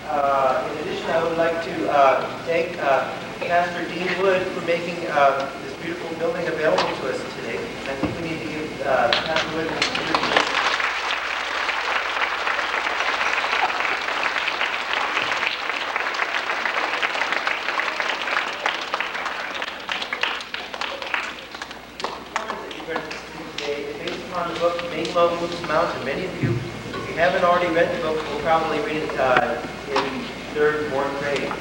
In addition, I would like to thank Pastor Dean Wood for making this beautiful building available to us today. I think we need to give Pastor Wood an introduction. Based upon the book Ming Mountain. Many of you, if you haven't already read the book, will probably read it in third, fourth grade.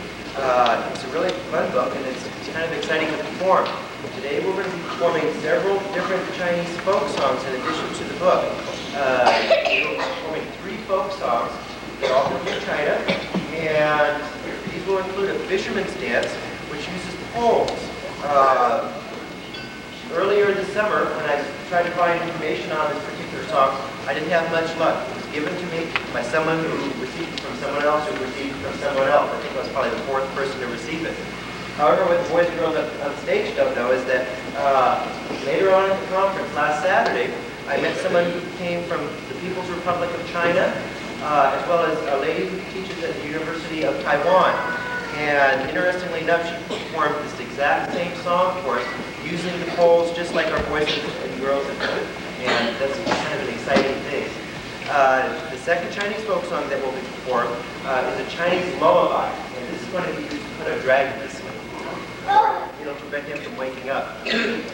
It's a really fun book, and it's kind of exciting to perform. Today we're going to be performing several different Chinese folk songs in addition to the book. We're performing 3 folk songs. They're all from China, and these will include a fisherman's dance, which uses poles. Earlier this summer, when I tried to find information on this particular song, I didn't have much luck. It was given to me by someone who received it from someone else who received it from someone else. I think I was probably the 4th person to receive it. However, what the boys and girls on stage don't know is that later on at the conference last Saturday, I met someone who came from the People's Republic of China, as well as a lady who teaches at the University of Taiwan. And interestingly enough, she performed this exact same song for us, using the poles just like our boys and girls have done. And that's kind of an exciting thing. The second Chinese folk song that will be performed is a Chinese lullaby. And this is going to be used to put a dragon to sleep. It'll prevent him from waking up.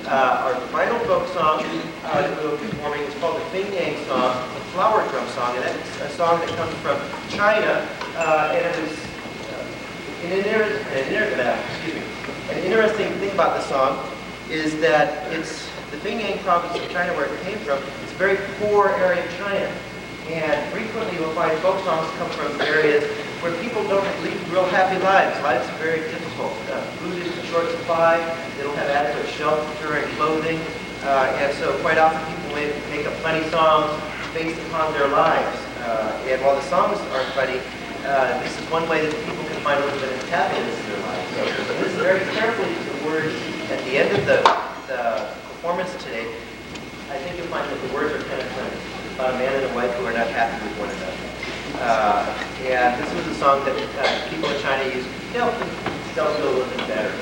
Our final folk song that we'll be performing is called the Fing Yang song, a flower drum song. And that's a song that comes from China. And it was an interesting thing about the song is that it's the Pingyan province of China where it came from. It's a very poor area of China. And frequently you'll find folk songs come from areas where people don't lead real happy lives. Lives are very difficult. Food is in short supply. They don't have adequate shelter and clothing. And so quite often people make up funny songs based upon their lives. And while the songs aren't funny, this is one way that people can find a little bit of happiness in their lives. So listen very carefully to the words at the end of the performance today. I think you'll find that the words are kind of funny. About a man and a wife who are not happy with one another. And this was a song that people in China use to help themselves feel a little bit better.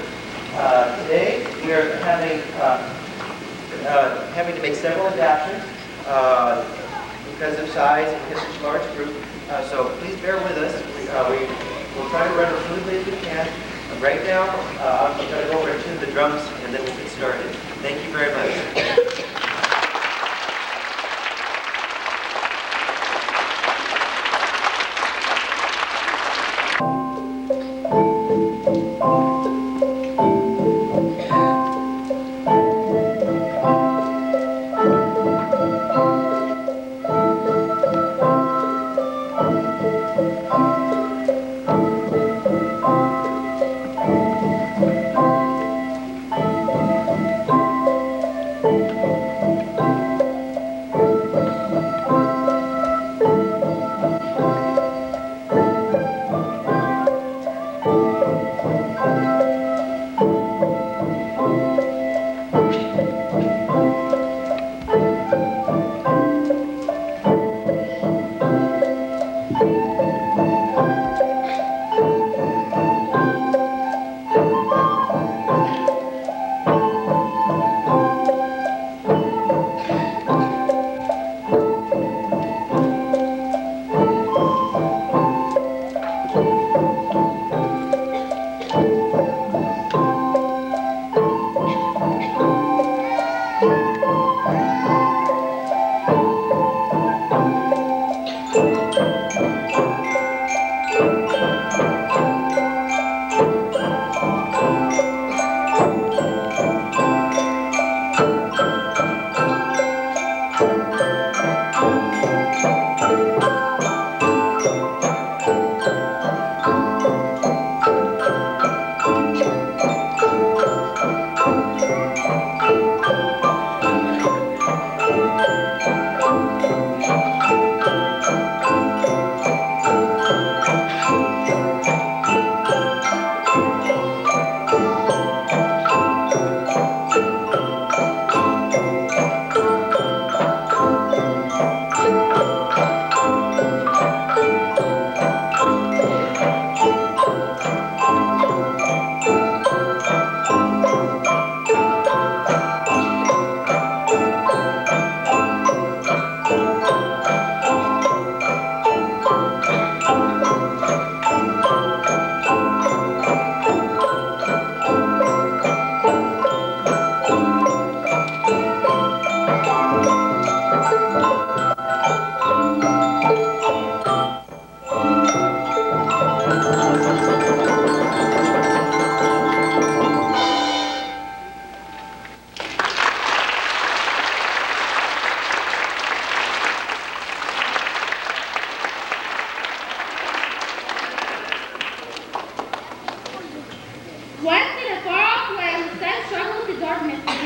Today we are having to make several adaptions because of size and because it's a large group. So please bear with us. We'll try to run as smoothly as we can. Right now, I'm going to go over and tune the drums, and then we'll get started. Thank you very much.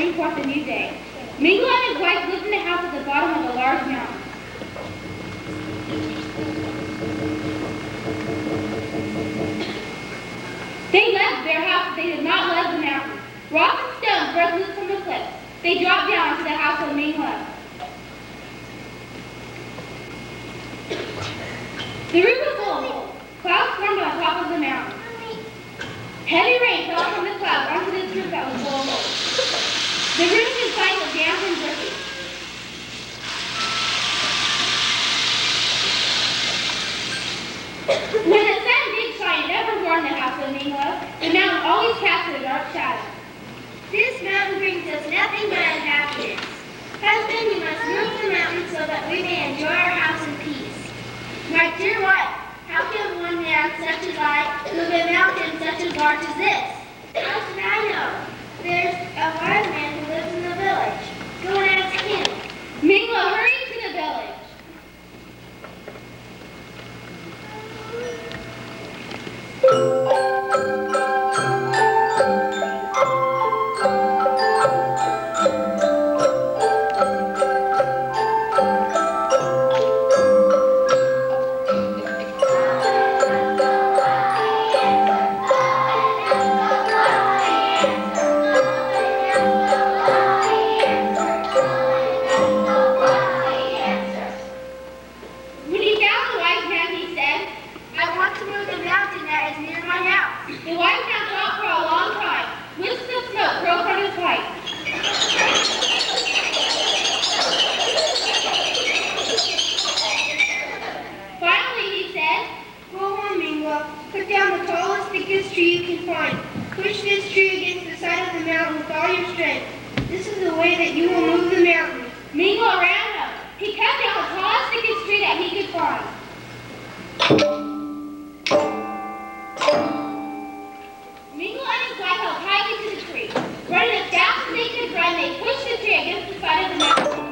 bring forth a new day. Mingo and his wife lived in a house at the bottom of a large mountain. They left their house, but they did not leave the mountain. Rocks and stones broke loose from the cliffs. They dropped down into the house of Ming lived. The roof was full of mold. Clouds formed on top of the mountain. Heavy rain fell from the clouds onto this roof that was full of mold. The roof inside was damp and dirty. When the sun did shine, it never warmed the house of Ming lived. The mountain always cast a dark shadow. This mountain brings us nothing but happiness. Husband, you must move the mountain so that we may enjoy our house in peace. My dear wife, how can one man such as I move a mountain such as large as this? How should I know? There's a wise man who lives in the village. Go and ask him. Mingo hurried to the village. When he found the wise man, he said, I want to move the mountain that is near my house. the wise man thought for a long time. Wisps of smoke broke from his pipe. Finally, he said, Go on, Mingo. Cut down the tallest, thickest tree you can find. Push this tree against the side of the mountain with all your strength. This is the way that you will move the mountain. Mingo ran him. He cut down the tallest, thickest tree that he could find. Mingo and his wife held tightly to the tree. Running as fast as they could run, they pushed the tree against the side of the mountain.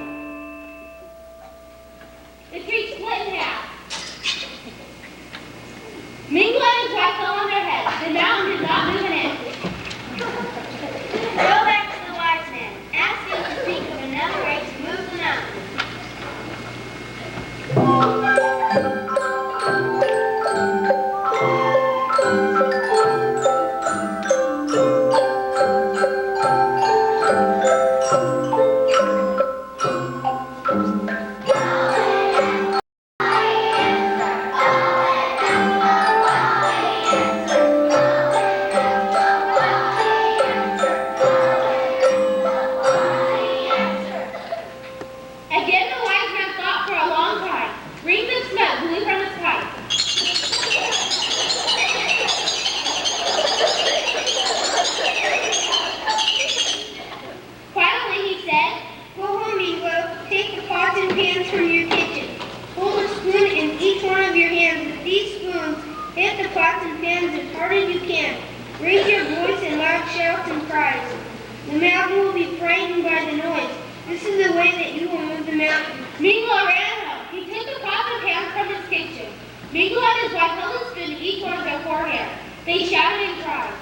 The tree split in half. Mingo and his wife fell on their heads. The mountain did not move an inch. Go back to the wise man. Ask him to think of another way to move the mountain. Again, the wise man thought for a long time. Rings of smoke blew from his pipe. Finally, he said, Go home, Mingo. Take the pots and pans from your kitchen. Hold a spoon in each one of your hands. With these spoons, hit the pots and pans as hard as you can. Raise your voice in loud shouts and cries. The mountain will be frightened by the noise. This is the way that you will move the mountain. Mingo ran home. He took the pots and pans from his kitchen. Mingo and his wife held a spoon in each one of their foreheads. They shouted and cried.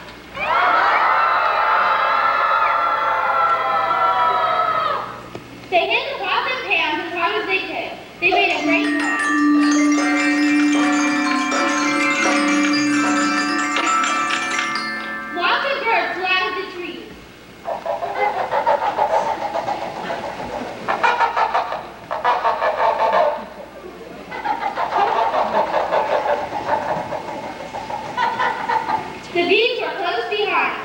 They hit the pots and pans as hard as they could. They made a great noise. Lots of birds flew out of the trees. The bees were close behind.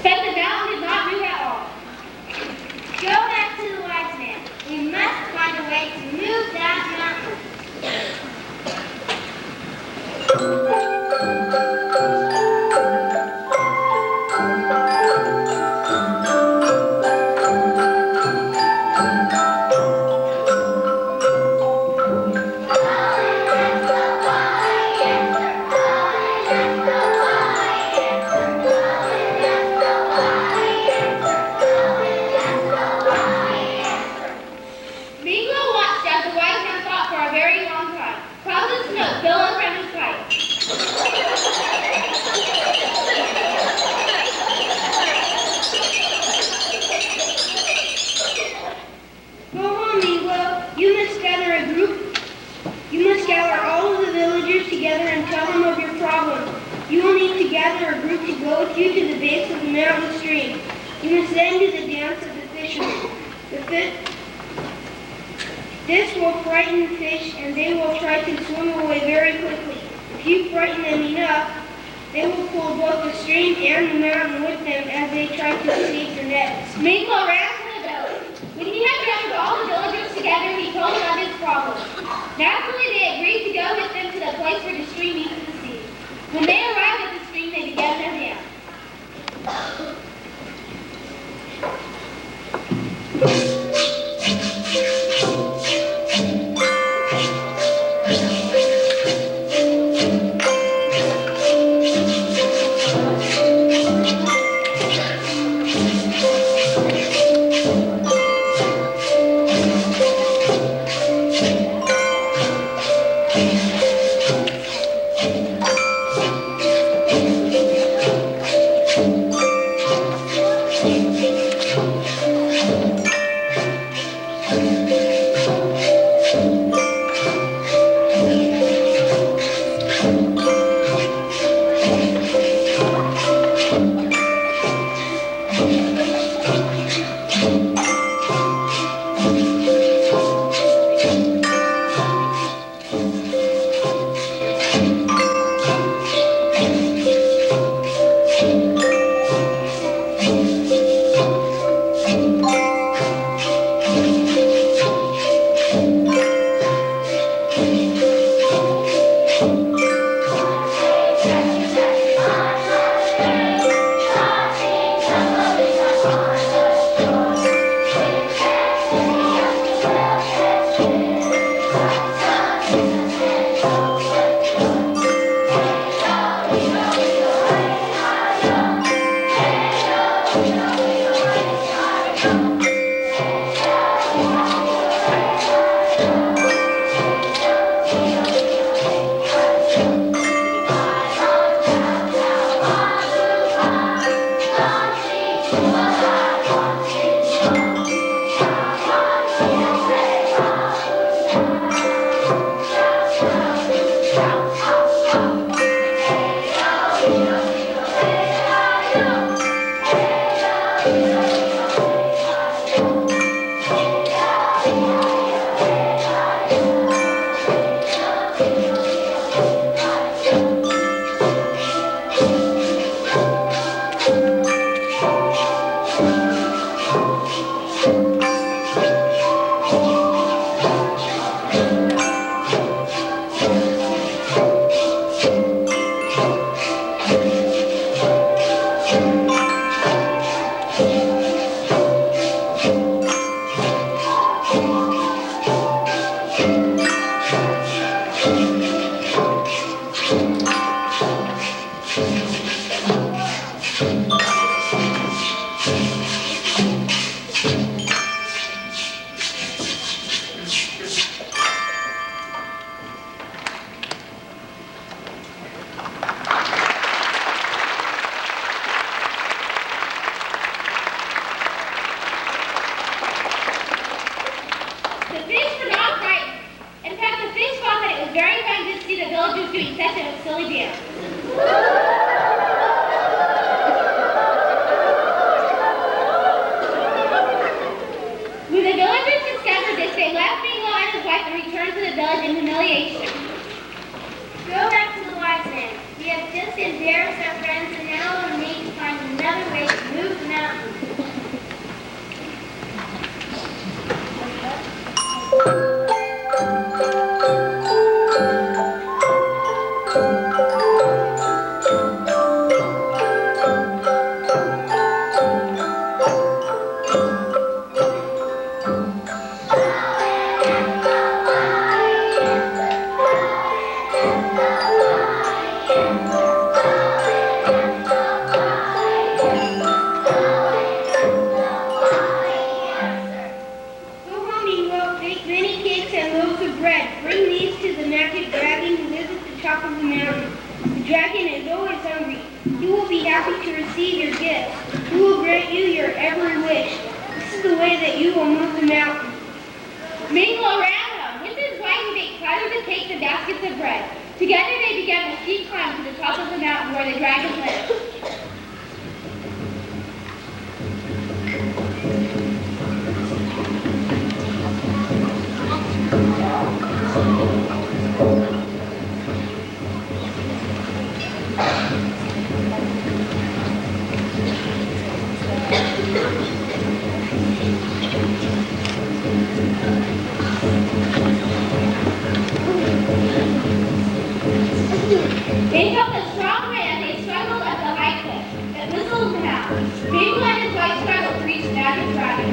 But the mountain did not move at all. Go back to the wise man. We must find a way to move that mountain. need to gather a group to go with you to the base of the mountain stream. You must then do the dance of the fishermen. This will frighten the fish, and they will try to swim away very quickly. If you frighten them enough, they will pull both the stream and the mountain with them as they try to escape the nets. Ming ran to the village. When he had gathered all the villagers together, he told them of his problem. Naturally, they agreed to go with them to the place where the stream meets the sea. When they arrived at the stream, they began their dance. Together they began the steep climb to the top of the mountain where the dragon lives. They felt a strong wind as they struggled up the high cliff. It whistled now. Ming and his wife struggled to reach the magic dragon.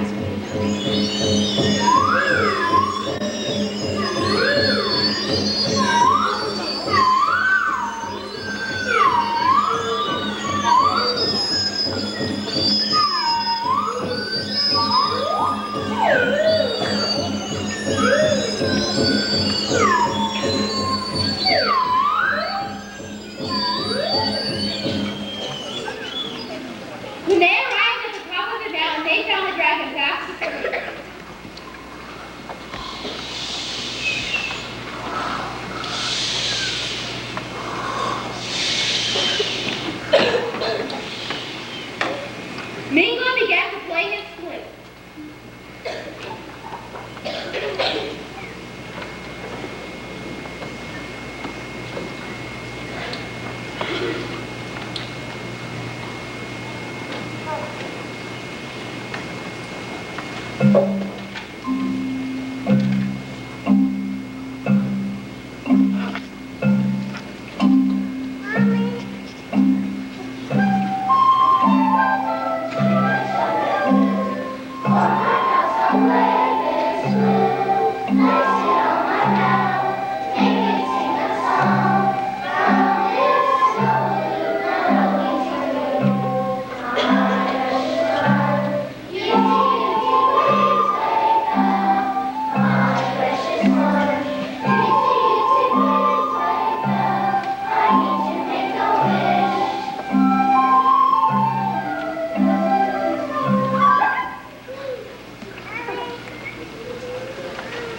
When they arrived at the top of the mountain, they found the dragon fast asleep. Mingo began to play his flute.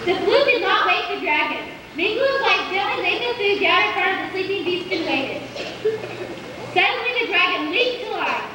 The flute did not wake the dragon. Mingo's wife gently laid the food down in front of the sleeping beast and waited. Suddenly the dragon leaped to life.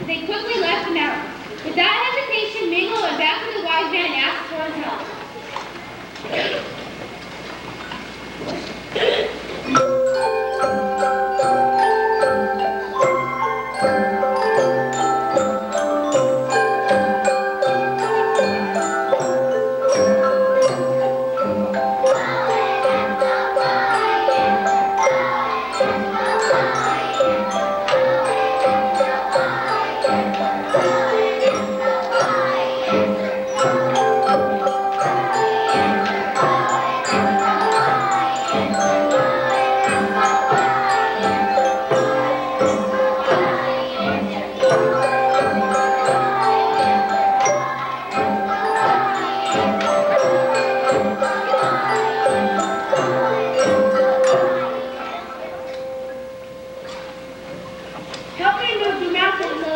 They quickly left the mountain. Without hesitation, Mingo went back to the wise man and asked for his help.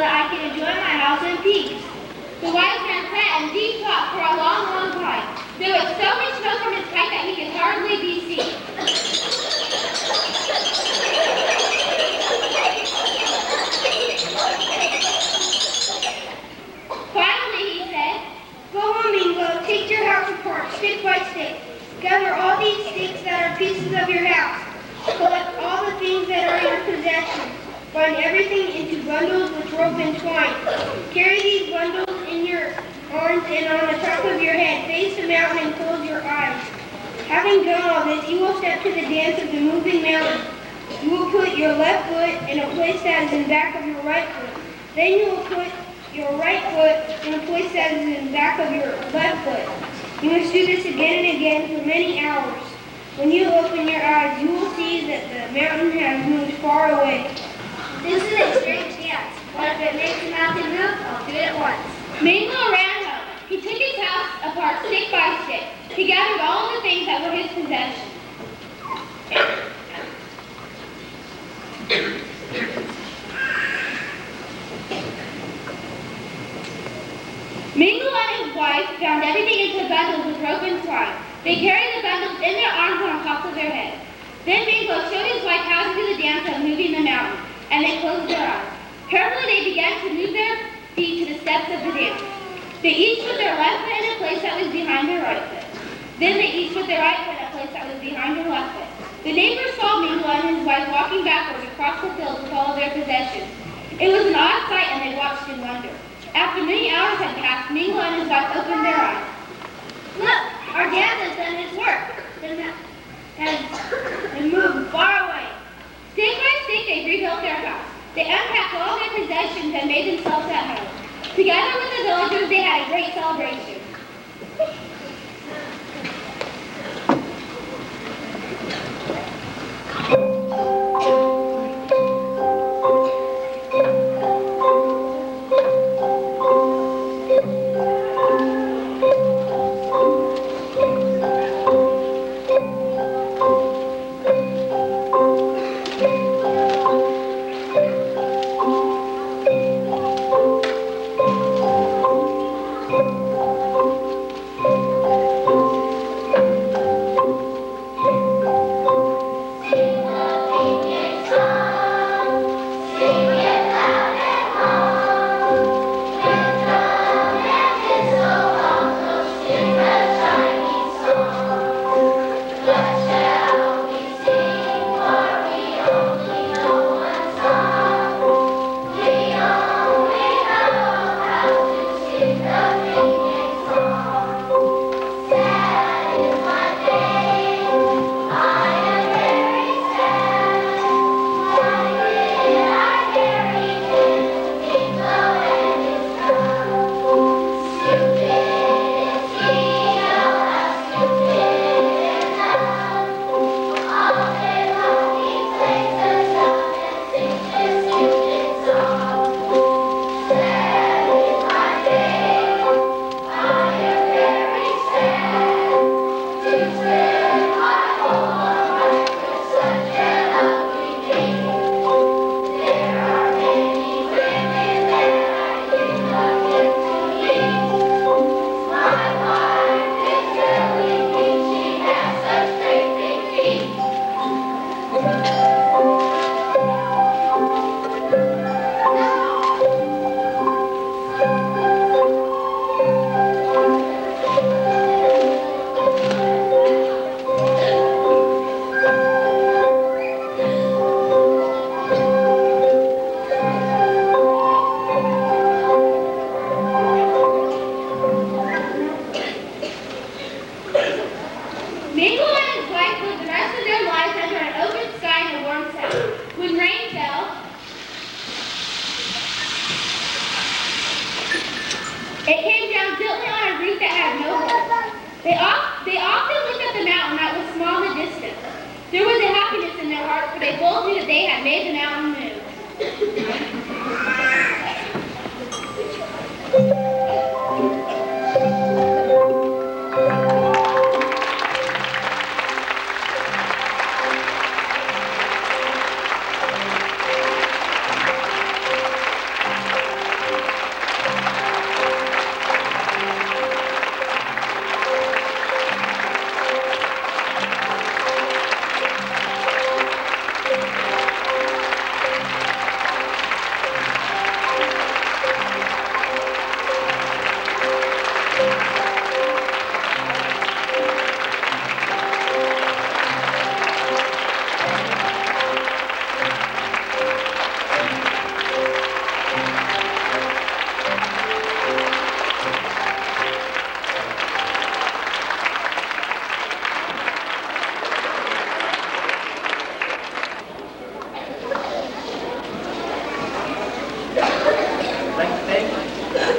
that I can enjoy my house in peace. The wise man sat in deep thought for a long, long time. There was so much smoke from his pipe that he could hardly be seen. Finally, he said, Go home, Mingo. Take your house apart, stick by stick. Gather all these sticks that are pieces of your house. Collect all the things that are in your possession. Bind everything into bundles with rope and twine. Carry these bundles in your arms and on the top of your head. Face the mountain and close your eyes. Having done all this, you will step to the dance of the moving mountain. You will put your left foot in a place that is in back of your right foot. Then you will put your right foot in a place that is in back of your left foot. You must do this again and again for many hours. When you open your eyes, you will see that the mountain has moved far away. "This is a strange dance. What if it makes the mountain move? I'll do it at once." Mingo ran home. He took his house apart stick by stick. He gathered all the things that were his possessions. Mingo and his wife bound everything into bundles with rope and twine. They carried the bundles in their arms and on top of their heads. Then Mingo showed his wife how to do the dance of moving the mountain, and they closed their eyes. Carefully they began to move their feet to the steps of the dance. They each put their left foot in a place that was behind their right foot. Then they each put their right foot in a place that was behind their left foot. The neighbors saw Mingo and his wife walking backwards across the field with all of their possessions. It was an odd sight, and they watched in wonder. After many hours had passed, Mingo and his wife opened their eyes. Look, our dance has done its work. And moved far away. Stick by stick, they rebuilt their house. They unpacked all their possessions and made themselves at home. Together with the villagers, they had a great celebration.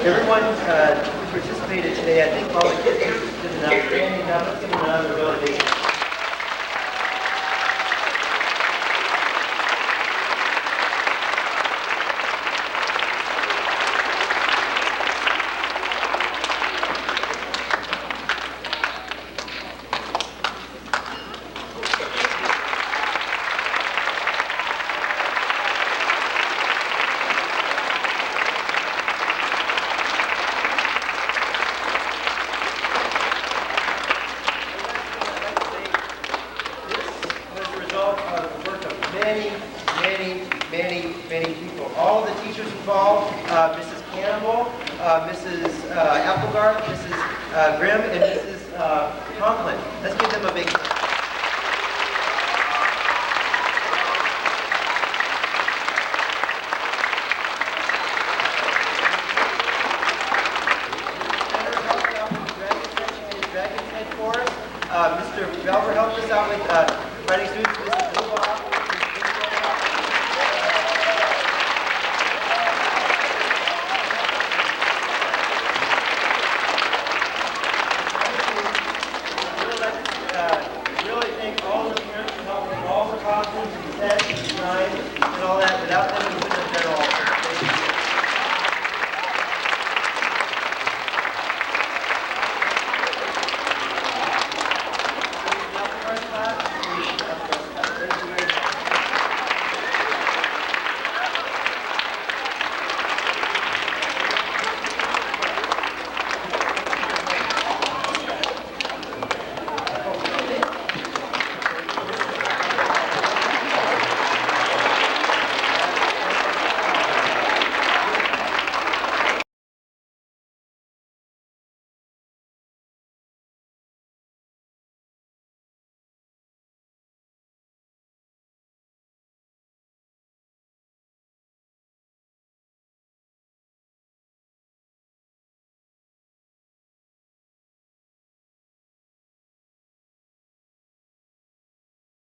Everyone who participated today, I think all the kids did an outstanding job. Let's give them another round of applause. Many people. All the teachers involved, Mrs. Campbell, Mrs. Applegarth, Mrs. Grimm, and Mrs. Conklin. Let's give them a big hand.